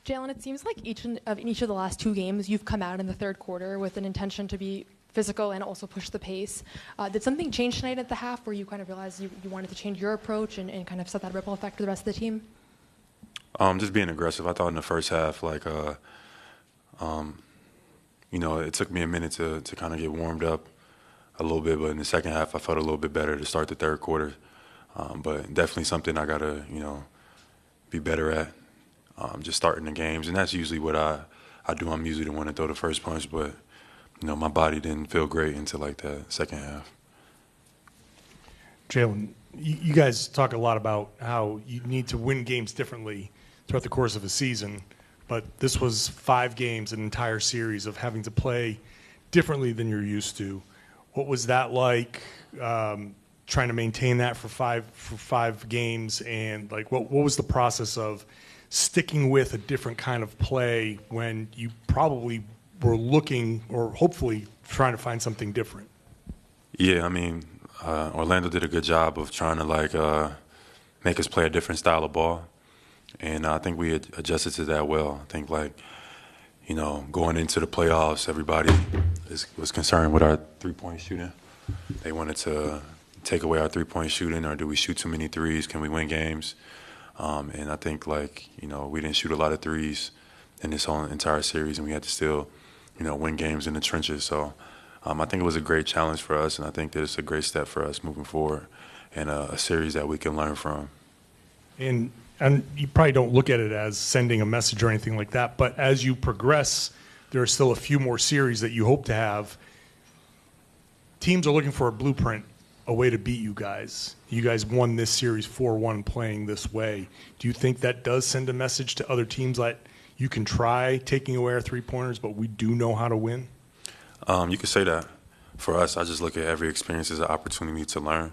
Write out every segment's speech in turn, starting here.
Jaylen, it seems like in each of the last two games, you've come out in the third quarter with an intention to be physical and also push the pace. Did something change tonight at the half where you kind of realized you wanted to change your approach and kind of set that ripple effect for the rest of the team? Just being aggressive. I thought in the first half, it took me a minute to kind of get warmed up a little bit, but in the second half, I felt a little bit better to start the third quarter. But definitely something I got to, be better at. Just starting the games, and that's usually what I do. I'm usually the one to throw the first punch, but my body didn't feel great until like the second half. Jaylen, you guys talk a lot about how you need to win games differently throughout the course of a season, but this was 5 games, an entire series of having to play differently than you're used to. What was that like? Trying to maintain that for five games, and like what was the process of sticking with a different kind of play when you probably were looking or hopefully trying to find something different? Yeah, Orlando did a good job of trying to make us play a different style of ball, and I think we had adjusted to that well. I think going into the playoffs, everybody was concerned with our three-point shooting. They wanted to take away our three-point shooting, or do we shoot too many threes? Can we win games? And I think we didn't shoot a lot of threes in this whole entire series, and we had to still, win games in the trenches. So I think it was a great challenge for us, and I think that it's a great step for us moving forward, and a series that we can learn from. And you probably don't look at it as sending a message or anything like that, but as you progress, there are still a few more series that you hope to have. Teams are looking for a blueprint, a way to beat you guys. You guys won this series 4-1 playing this way. Do you think that does send a message to other teams that you can try taking away our three-pointers, but we do know how to win? You could say that. For us, I just look at every experience as an opportunity to learn.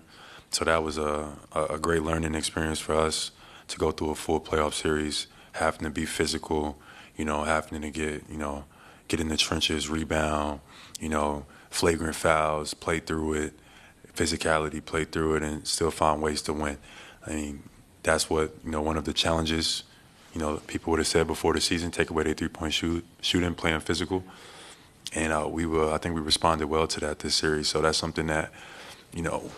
So that was a great learning experience for us to go through a full playoff series, having to be physical, having to get in the trenches, rebound, flagrant fouls, play through it, physicality, play through it, and still find ways to win. That's what, one of the challenges, people would have said before the season, take away their three-point shooting, playing physical. And I think we responded well to that this series. So that's something that,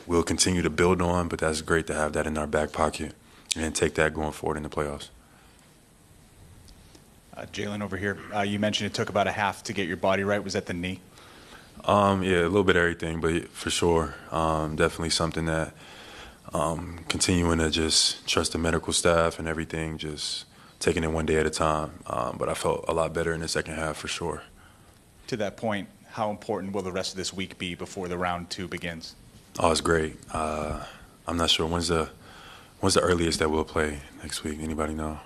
we'll continue to build on, but that's great to have that in our back pocket and take that going forward in the playoffs. Jaylen, over here, you mentioned it took about a half to get your body right. Was that the knee? Yeah, a little bit of everything, but for sure, definitely something that continuing to just trust the medical staff and everything, just taking it one day at a time. But I felt a lot better in the second half for sure. To that point, how important will the rest of this week be before the round 2 begins? Oh, it's great. I'm not sure when's the earliest that we'll play next week. Anybody know?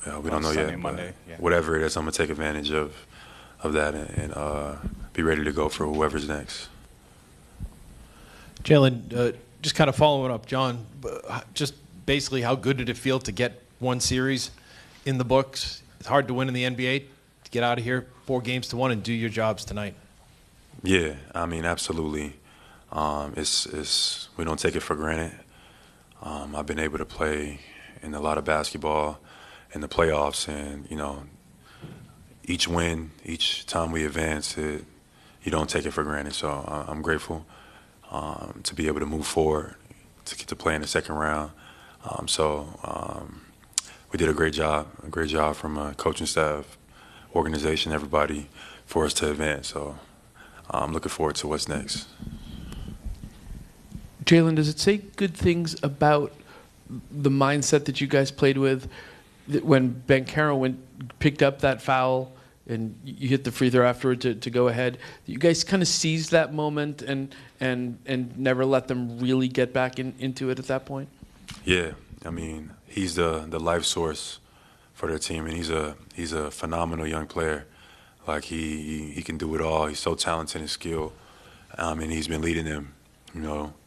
We don't know Sunday, yet. Monday, yeah. Whatever it is, I'm gonna take advantage of that and be ready to go for whoever's next. Jaylen, just kind of following up, John, just basically how good did it feel to get one series in the books? It's hard to win in the NBA, to get out of here 4-1 and do your jobs tonight. Yeah, absolutely. We don't take it for granted. I've been able to play in a lot of basketball in the playoffs, and each win, each time we advance, you don't take it for granted. So I'm grateful to be able to move forward, to get to play in the second round. We did a great job from coaching staff, organization, everybody, for us to advance. So I'm looking forward to what's next. Jaylen, does it say good things about the mindset that you guys played with when Banchero picked up that foul and you hit the free throw afterward to go ahead? You guys kind of seized that moment and never let them really get back into it at that point? Yeah, he's the life source for their team, and he's a phenomenal young player. Like he can do it all. He's so talented and skilled, and he's been leading them,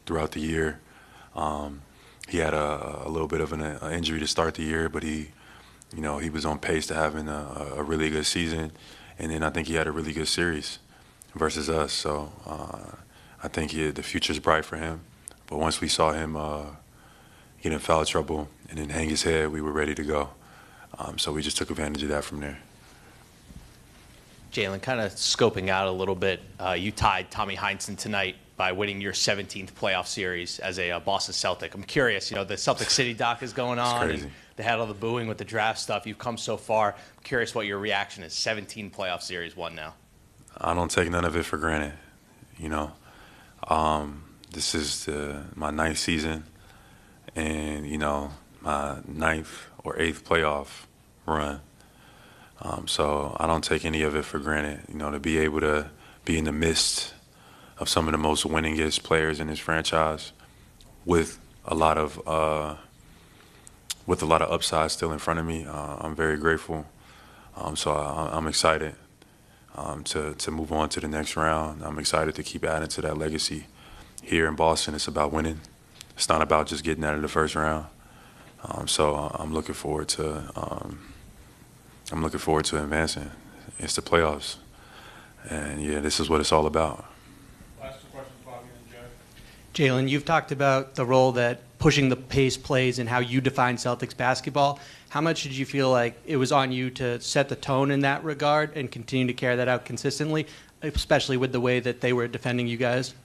throughout the year. He had a little bit of an injury to start the year, but he was on pace to having a really good season, and then I think he had a really good series versus us. So I think the future's bright for him. But once we saw him get in foul trouble and then hang his head, we were ready to go. So we just took advantage of that from there. Jaylen, kind of scoping out a little bit, you tied Tommy Heinsohn tonight by winning your 17th playoff series as a Boston Celtic. I'm curious, the Celtic City doc is going on, crazy. and they had all the booing with the draft stuff. You've come so far. I'm curious what your reaction is. 17 playoff series won now. I don't take none of it for granted, This is my 9th season and, my 9th or 8th playoff run. So I don't take any of it for granted, to be able to be in the midst of some of the most winningest players in this franchise with a lot of upside still in front of me. I'm very grateful. So I'm excited to move on to the next round. I'm excited to keep adding to that legacy. Here in Boston, it's about winning. It's not about just getting out of the first round. So I'm looking forward to advancing. It's the playoffs, and yeah, this is what it's all about. Last 2 questions, Bobby and Jay. Jaylen, you've talked about the role that pushing the pace plays and how you define Celtics basketball. How much did you feel like it was on you to set the tone in that regard and continue to carry that out consistently, especially with the way that they were defending you guys?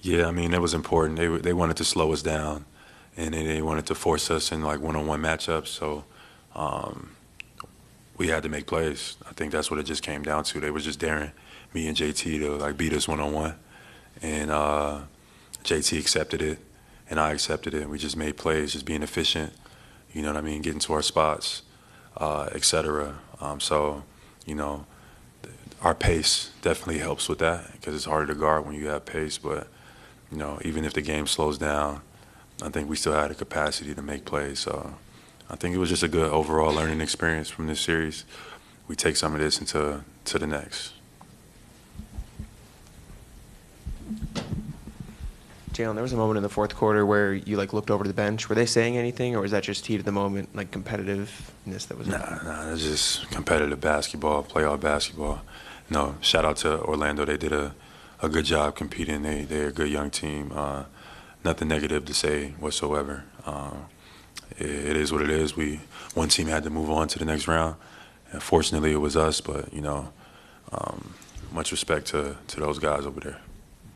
Yeah, it was important. They wanted to slow us down, and they wanted to force us in like one-on-one matchups. So we had to make plays. I think that's what it just came down to. They were just daring me and JT to beat us one-on-one, and JT accepted it, and I accepted it. We just made plays, just being efficient. Getting to our spots, etc. So, our pace definitely helps with that because it's harder to guard when you have pace. But even if the game slows down, I think we still had the capacity to make plays. So I think it was just a good overall learning experience from this series. We take some of this into the next. Jaylen, there was a moment in the fourth quarter where you looked over to the bench. Were they saying anything, or was that just heat of the moment, competitiveness that was? Nah, it's just competitive basketball, playoff basketball. Shout out to Orlando. They did a good job competing. They're a good young team. Nothing negative to say whatsoever. It is what it is. One team had to move on to the next round. And fortunately, it was us. But much respect to those guys over there.